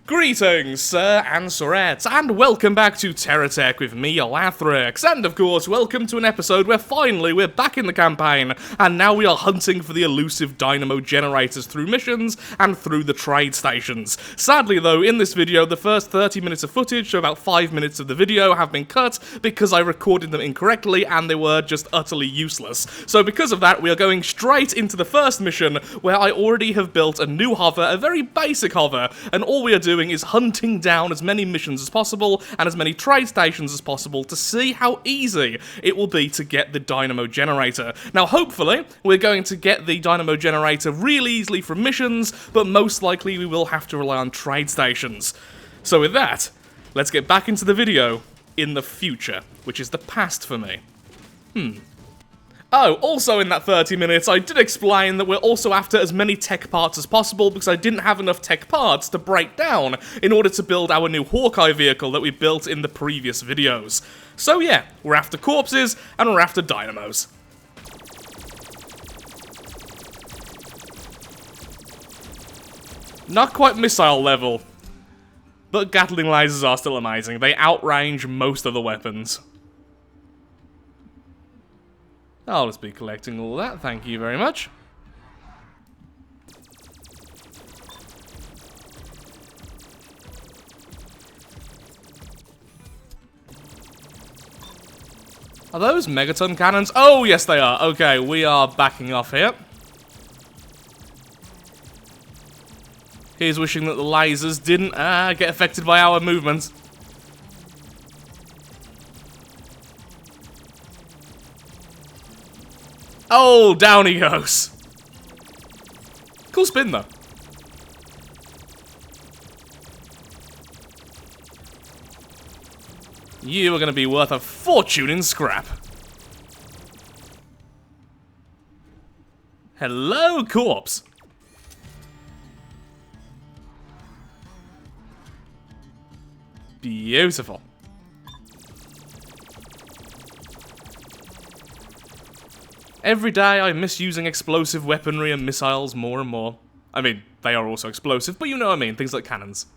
Greetings, sir and sirettes, and welcome back to Terratech with me, Lathrix, and of course, welcome to an episode where finally we're back in the campaign, and now we are hunting for the elusive dynamo generators through missions and through the trade stations. Sadly though, in this video, the first 30 minutes of footage, so about 5 minutes of the video, have been cut because I recorded them incorrectly and they were just utterly useless. So because of that, we are going straight into the first mission, where I already have built a new hover, a very basic hover, and all we are doing is hunting down as many missions as possible and as many trade stations as possible to see how easy it will be to get the dynamo generator. Now hopefully we're going to get the dynamo generator really easily from missions, but most likely we will have to rely on trade stations. So with that, let's get back into the video in the future, which is the past for me. Oh, also in that 30 minutes, I did explain that we're also after as many tech parts as possible because I didn't have enough tech parts to break down in order to build our new Hawkeye vehicle that we built in the previous videos. So yeah, we're after corpses and we're after dynamos. Not quite missile level, but Gatling lasers are still amazing. They outrange most of the weapons. I'll just be collecting all that, thank you very much. Are those megaton cannons? Oh, yes they are. Okay, we are backing off here. Here's wishing that the lasers didn't get affected by our movements. Oh, down he goes. Cool spin, though. You are going to be worth a fortune in scrap. Hello, corpse. Beautiful. Every day I miss using explosive weaponry and missiles more and more. I mean, they are also explosive, but you know what I mean, things like cannons.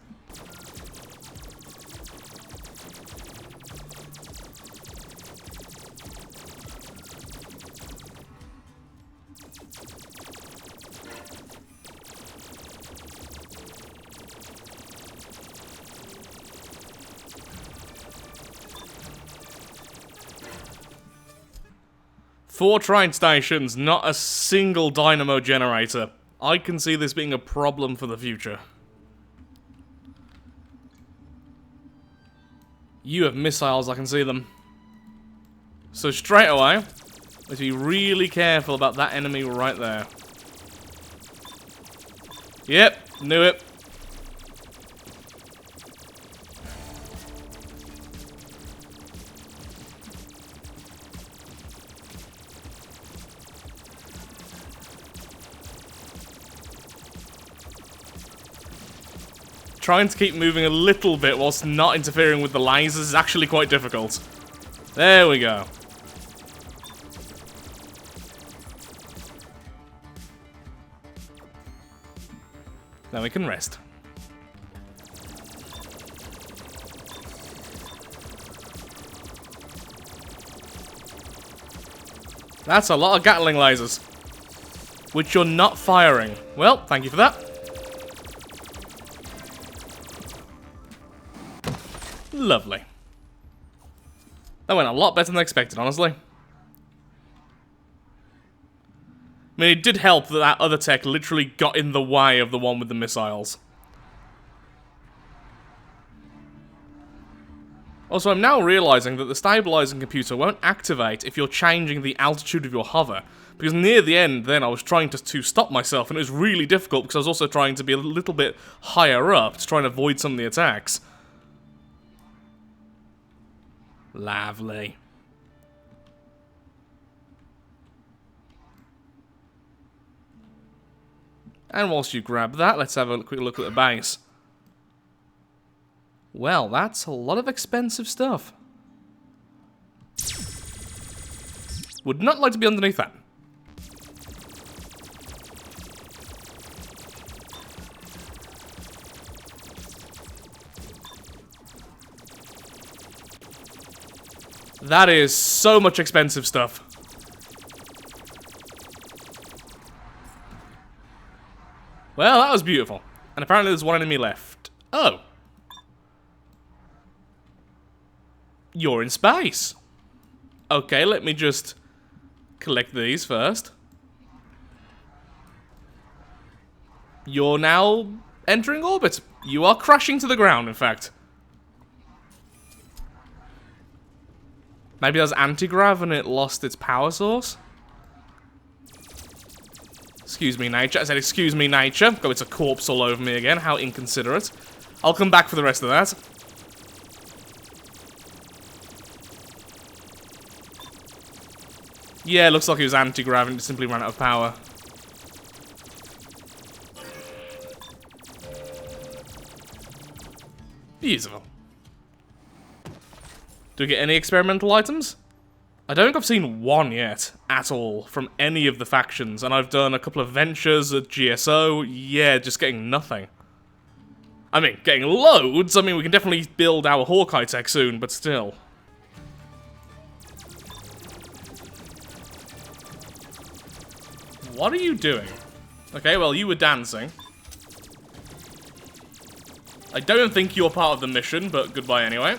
Four train stations, not a single dynamo generator. I can see this being a problem for the future. You have missiles, I can see them. So straight away, let's be really careful about that enemy right there. Yep, knew it. Trying to keep moving a little bit whilst not interfering with the lasers is actually quite difficult. There we go. Then we can rest. That's a lot of Gatling lasers, which you're not firing. Well, thank you for that. Lovely. That went a lot better than I expected, honestly. I mean, it did help that that other tech literally got in the way of the one with the missiles. Also, I'm now realizing that the stabilizing computer won't activate if you're changing the altitude of your hover. Because near the end, then, I was trying to stop myself, and it was really difficult because I was also trying to be a little bit higher up to try and avoid some of the attacks. Lovely. And whilst you grab that, let's have a quick look at the base. Well, that's a lot of expensive stuff. Would not like to be underneath that. That is so much expensive stuff. Well, that was beautiful. And apparently there's one enemy left. Oh. You're in space. Okay, let me just collect these first. You're now entering orbit. You are crashing to the ground, in fact. Maybe that's anti-grav and it lost its power source? Excuse me, nature. I said, excuse me, nature. Oh, it's a corpse all over me again. How inconsiderate. I'll come back for the rest of that. Yeah, looks like it was anti-grav and it simply ran out of power. Beautiful. Do we get any experimental items? I don't think I've seen one yet, at all, from any of the factions, and I've done a couple of ventures at GSO, yeah, just getting nothing. I mean, getting loads, I mean, we can definitely build our Hawkeye tech soon, but still. What are you doing? Okay, well, you were dancing. I don't think you're part of the mission, but goodbye anyway.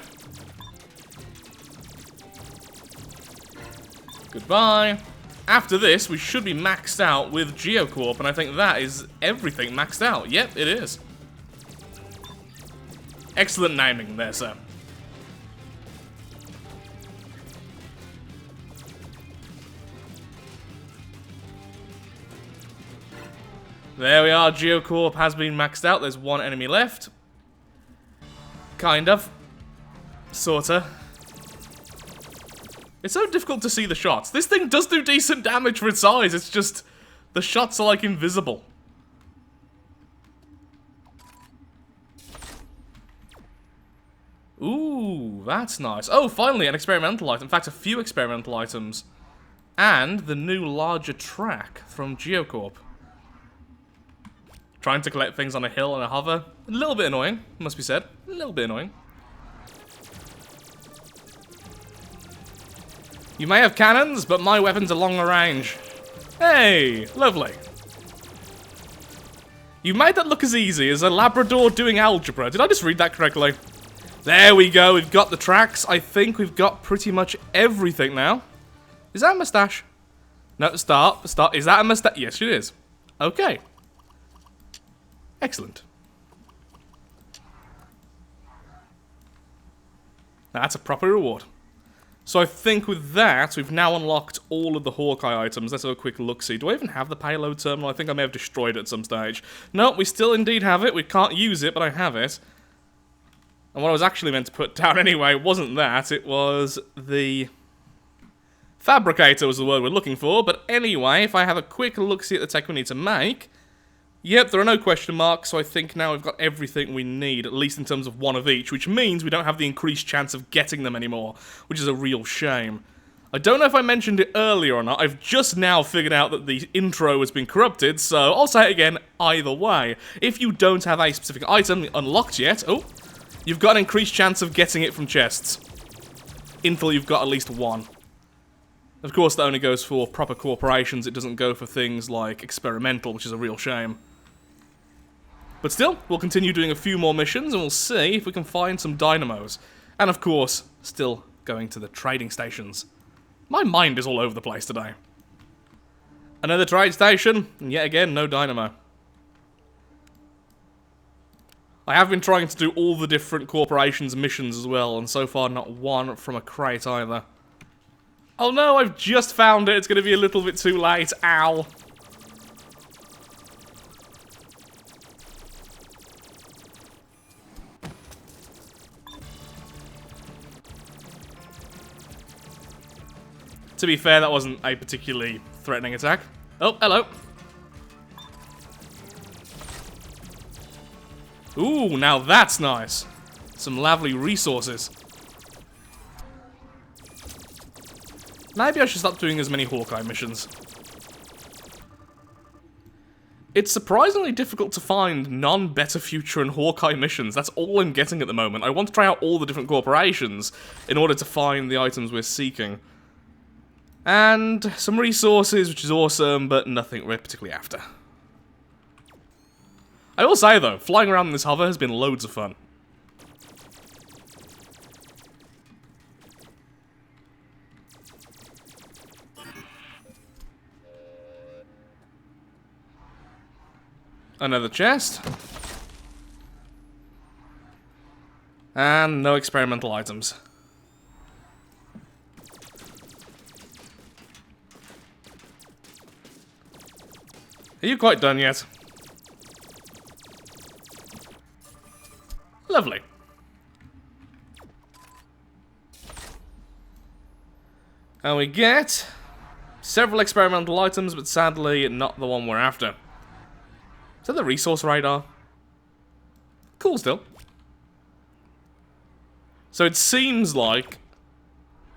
Goodbye. After this, we should be maxed out with Geocorp, and I think that is everything maxed out. Yep, it is. Excellent naming there, sir. There we are, Geocorp has been maxed out. There's one enemy left. Kind of. Sorta. It's so difficult to see the shots. This thing does do decent damage for its size, it's just... the shots are like invisible. Ooh, that's nice. Oh, finally, an experimental item. In fact, a few experimental items. And the new larger track from Geocorp. Trying to collect things on a hill and a hover. A little bit annoying, must be said. A little bit annoying. You may have cannons, but my weapons are longer range. Hey, lovely. You made that look as easy as a Labrador doing algebra. Did I just read that correctly? There we go, we've got the tracks. I think we've got pretty much everything now. Is that a mustache? No, start. Is that a mustache? Yes, it is. Okay. Excellent. That's a proper reward. So I think with that, we've now unlocked all of the Hawkeye items. Let's have a quick look-see. Do I even have the payload terminal? I think I may have destroyed it at some stage. No, we still indeed have it. We can't use it, but I have it. And what I was actually meant to put down anyway wasn't that. It was the... fabricator was the word we're looking for. But anyway, if I have a quick look-see at the tech we need to make... Yep, there are no question marks, so I think now we've got everything we need, at least in terms of one of each, which means we don't have the increased chance of getting them anymore, which is a real shame. I don't know if I mentioned it earlier or not, I've just now figured out that the intro has been corrupted, so I'll say it again either way. If you don't have a specific item unlocked yet, you've got an increased chance of getting it from chests. Until you've got at least one. Of course, that only goes for proper corporations, it doesn't go for things like experimental, which is a real shame. But still, we'll continue doing a few more missions and we'll see if we can find some dynamos. And of course, still going to the trading stations. My mind is all over the place today. Another trade station, and yet again, no dynamo. I have been trying to do all the different corporations' missions as well, and so far not one from a crate either. Oh no, I've just found it, it's going to be a little bit too late, ow. To be fair, that wasn't a particularly threatening attack. Oh, hello. Ooh, now that's nice. Some lovely resources. Maybe I should stop doing as many Hawkeye missions. It's surprisingly difficult to find non-Better Future and Hawkeye missions. That's all I'm getting at the moment. I want to try out all the different corporations in order to find the items we're seeking. And some resources, which is awesome, but nothing we're particularly after. I will say, though, flying around in this hover has been loads of fun. Another chest. And no experimental items. Are you quite done yet? Lovely. And we get several experimental items, but sadly not the one we're after. Is that the resource radar? Cool still. So it seems like...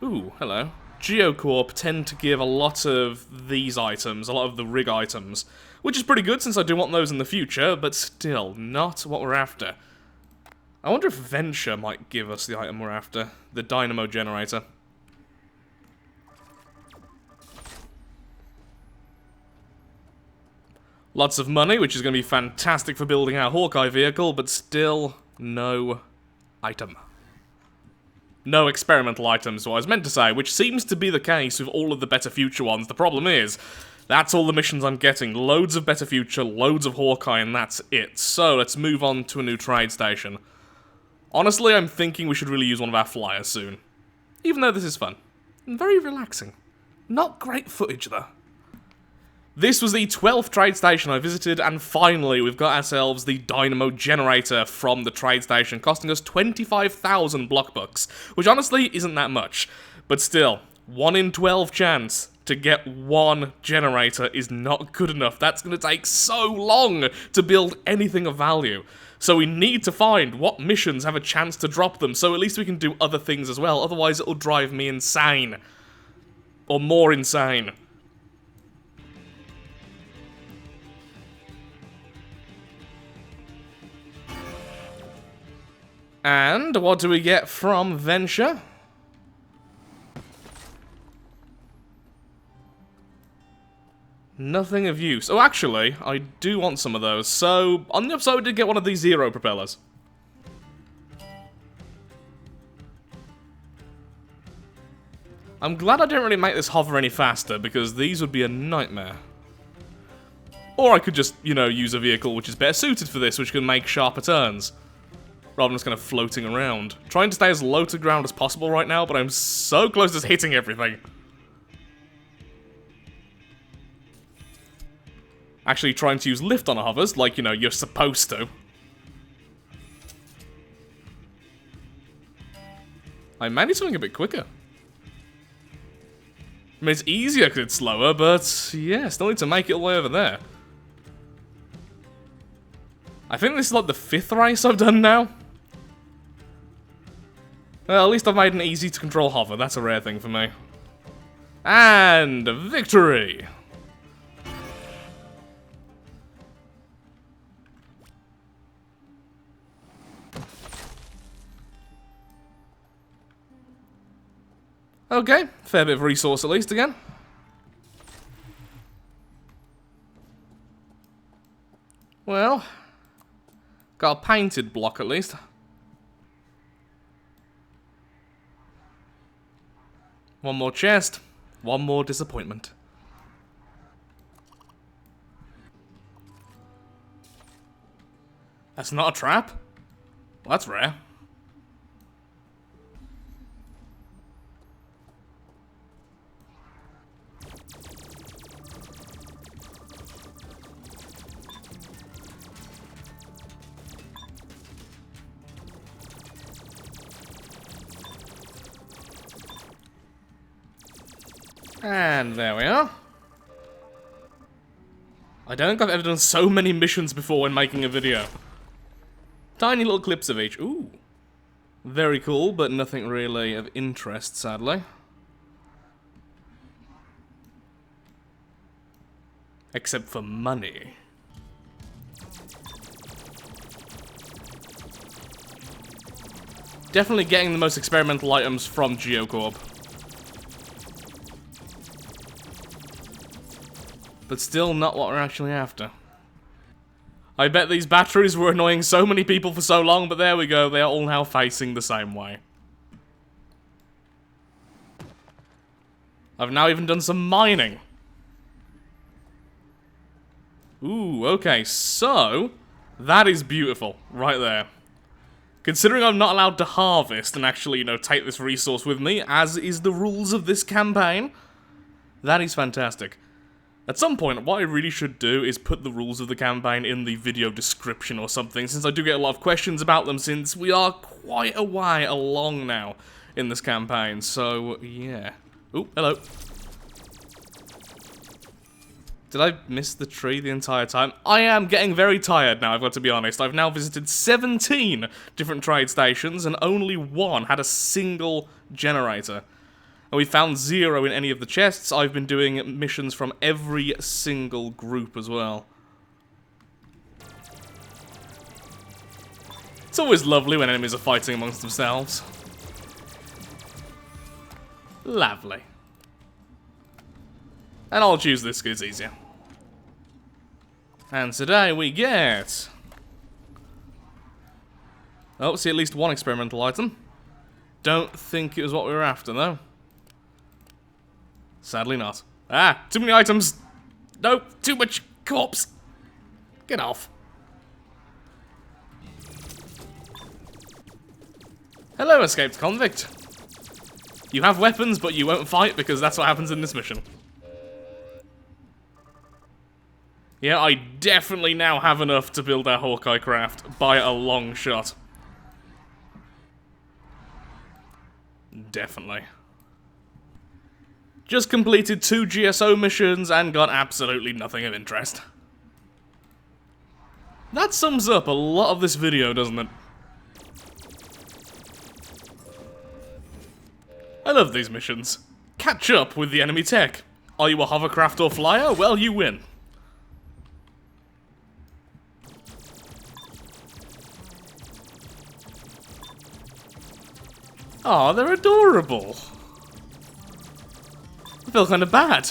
Ooh, hello. Geocorp tend to give a lot of these items, a lot of the rig items, which is pretty good since I do want those in the future, but still, not what we're after. I wonder if Venture might give us the item we're after, the Dynamo generator. Lots of money, which is going to be fantastic for building our Hawkeye vehicle, but still no item. No experimental items, what I was meant to say, which seems to be the case with all of the Better Future ones. The problem is, that's all the missions I'm getting. Loads of Better Future, loads of Hawkeye, and that's it. So, let's move on to a new trade station. Honestly, I'm thinking we should really use one of our flyers soon. Even though this is fun. And very relaxing. Not great footage, though. This was the 12th trade station I visited, and finally we've got ourselves the Dynamo generator from the trade station, costing us 25,000 block bucks, which honestly isn't that much. But still, 1 in 12 chance to get one generator is not good enough. That's going to take so long to build anything of value. So we need to find what missions have a chance to drop them, so at least we can do other things as well, otherwise it'll drive me insane. Or more insane. And what do we get from Venture? Nothing of use. Oh, actually, I do want some of those. So, on the upside, we did get one of these Zero propellers. I'm glad I didn't really make this hover any faster, because these would be a nightmare. Or I could just, you know, use a vehicle which is better suited for this, which can make sharper turns. Rather than just kind of floating around. Trying to stay as low to ground as possible right now, but I'm so close to hitting everything. Actually trying to use lift on a hovers, like, you know, you're supposed to. I might need something a bit quicker. I mean, it's easier because it's slower, but yeah, still need to make it all the way over there. I think this is like the 5th race I've done now. Well, at least I've made an easy to control hover. That's a rare thing for me. And victory! Okay, fair bit of resource at least again. Well, got a painted block at least. One more chest, one more disappointment. That's not a trap? Well, that's rare. And there we are. I don't think I've ever done so many missions before when making a video. Tiny little clips of each. Ooh. Very cool, but nothing really of interest, sadly. Except for money. Definitely getting the most experimental items from GeoCorp. But still not what we're actually after. I bet these batteries were annoying so many people for so long, but there we go, they are all now facing the same way. I've now even done some mining. Ooh, okay, so that is beautiful, right there. Considering I'm not allowed to harvest and actually, you know, take this resource with me, as is the rules of this campaign, that is fantastic. At some point, what I really should do is put the rules of the campaign in the video description or something, since I do get a lot of questions about them, since we are quite a way along now in this campaign, so, yeah. Ooh, hello. Did I miss the tree the entire time? I am getting very tired now, I've got to be honest. I've now visited 17 different trade stations, and only one had a single generator. And we found 0 in any of the chests. I've been doing missions from every single group as well. It's always lovely when enemies are fighting amongst themselves. Lovely. And I'll choose this because it's easier. And today we get... oh, see at least one experimental item. Don't think it was what we were after, though. Sadly not. Ah, too many items. Nope, too much corpse. Get off. Hello, escaped convict. You have weapons, but you won't fight because that's what happens in this mission. Yeah, I definitely now have enough to build our Hawkeye craft by a long shot. Definitely. Just completed 2 GSO missions and got absolutely nothing of interest. That sums up a lot of this video, doesn't it? I love these missions. Catch up with the enemy tech. Are you a hovercraft or flyer? Well, you win. Aw, they're adorable. I feel kind of bad.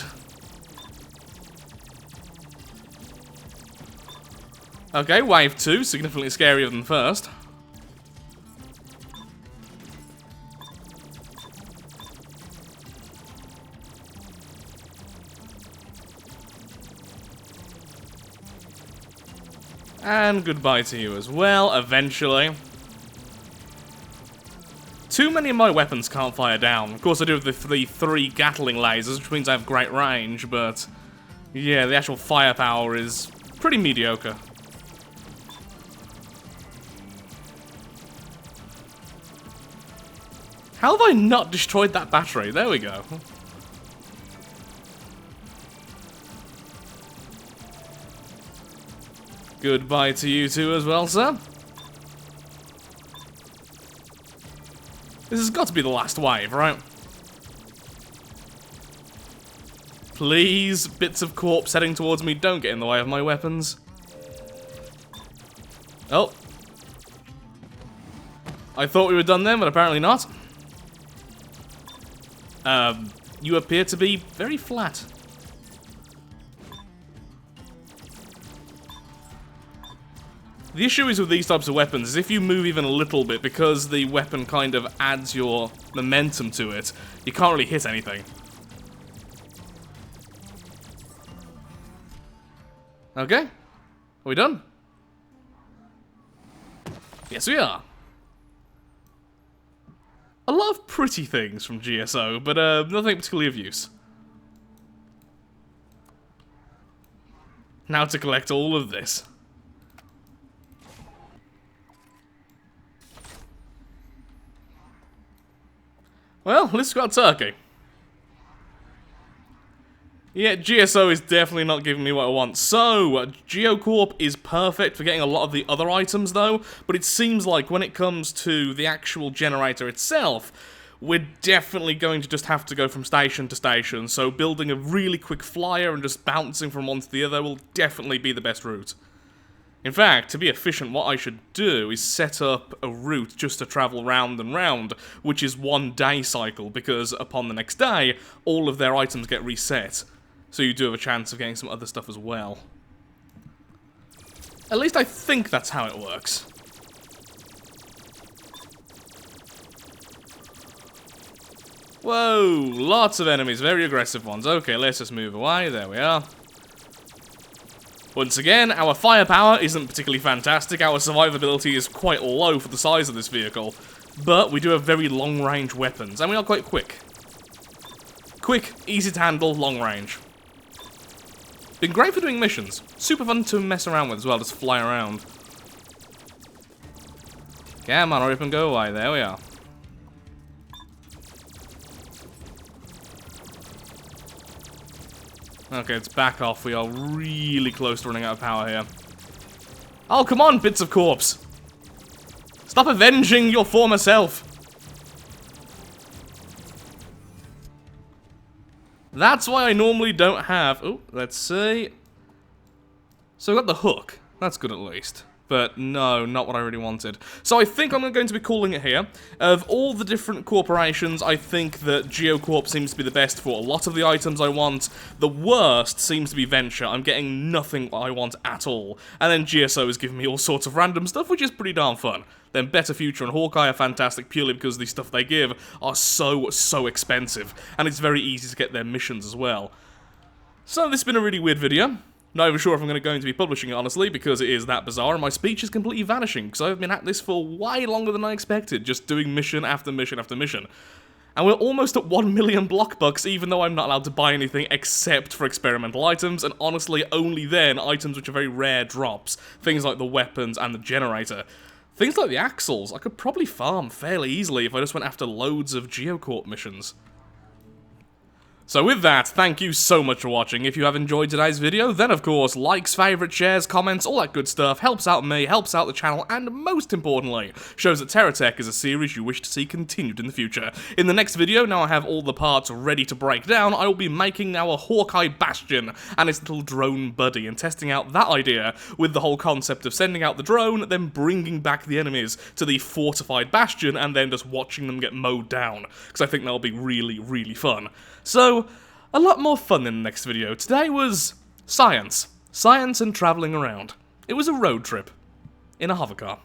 Okay, wave 2, significantly scarier than first. And goodbye to you as well, eventually. Too many of my weapons can't fire down. Of course, I do have the three Gatling lasers, which means I have great range, but... yeah, the actual firepower is pretty mediocre. How have I not destroyed that battery? There we go. Goodbye to you two as well, sir. This has got to be the last wave, right? Please, bits of corpse heading towards me, don't get in the way of my weapons. Oh. I thought we were done then, but apparently not. You appear to be very flat. The issue is with these types of weapons is if you move even a little bit, because the weapon kind of adds your momentum to it, you can't really hit anything. Okay. Are we done? Yes, we are. A lot of pretty things from GSO, but nothing particularly of use. Now to collect all of this. Well, at least we got turkey. Yeah, GSO is definitely not giving me what I want. So, GeoCorp is perfect for getting a lot of the other items though, but it seems like when it comes to the actual generator itself, we're definitely going to just have to go from station to station, so building a really quick flyer and just bouncing from one to the other will definitely be the best route. In fact, to be efficient, what I should do is set up a route just to travel round and round, which is 1 day cycle, because upon the next day, all of their items get reset. So you do have a chance of getting some other stuff as well. At least I think that's how it works. Whoa, lots of enemies, very aggressive ones. Okay, let's just move away, there we are. Once again, our firepower isn't particularly fantastic, our survivability is quite low for the size of this vehicle, but we do have very long-range weapons, and we are quite quick. Quick, easy to handle, long range. Been great for doing missions. Super fun to mess around with as well, just fly around. Come on, hurry up and go away, there we are. Okay, let's back off. We are really close to running out of power here. Oh, come on, bits of corpse. Stop avenging your former self. That's why I normally don't have... Oh, let's see. So we got the hook. That's good at least. But no, not what I really wanted. So I think I'm going to be calling it here. Of all the different corporations, I think that GeoCorp seems to be the best for a lot of the items I want. The worst seems to be Venture. I'm getting nothing I want at all. And then GSO is giving me all sorts of random stuff, which is pretty darn fun. Then Better Future and Hawkeye are fantastic purely because the stuff they give are so expensive. And it's very easy to get their missions as well. So this has been a really weird video. Not even sure if I'm going to be publishing it, honestly, because it is that bizarre, and my speech is completely vanishing, because I've been at this for way longer than I expected, just doing mission after mission after mission. And we're almost at 1 million block bucks, even though I'm not allowed to buy anything except for experimental items, and honestly, only then, items which are very rare drops. Things like the weapons and the generator. Things like the axles, I could probably farm fairly easily if I just went after loads of GeoCorp missions. So with that, thank you so much for watching. If you have enjoyed today's video, then of course, likes, favourites, shares, comments, all that good stuff helps out me, helps out the channel, and most importantly, shows that Terratech is a series you wish to see continued in the future. In the next video, now I have all the parts ready to break down, I will be making now a Hawkeye Bastion and its little drone buddy, and testing out that idea with the whole concept of sending out the drone, then bringing back the enemies to the fortified Bastion, and then just watching them get mowed down, because I think that'll be really fun. So, a lot more fun in the next video. Today was science. Science and travelling around. It was a road trip in a hovercar.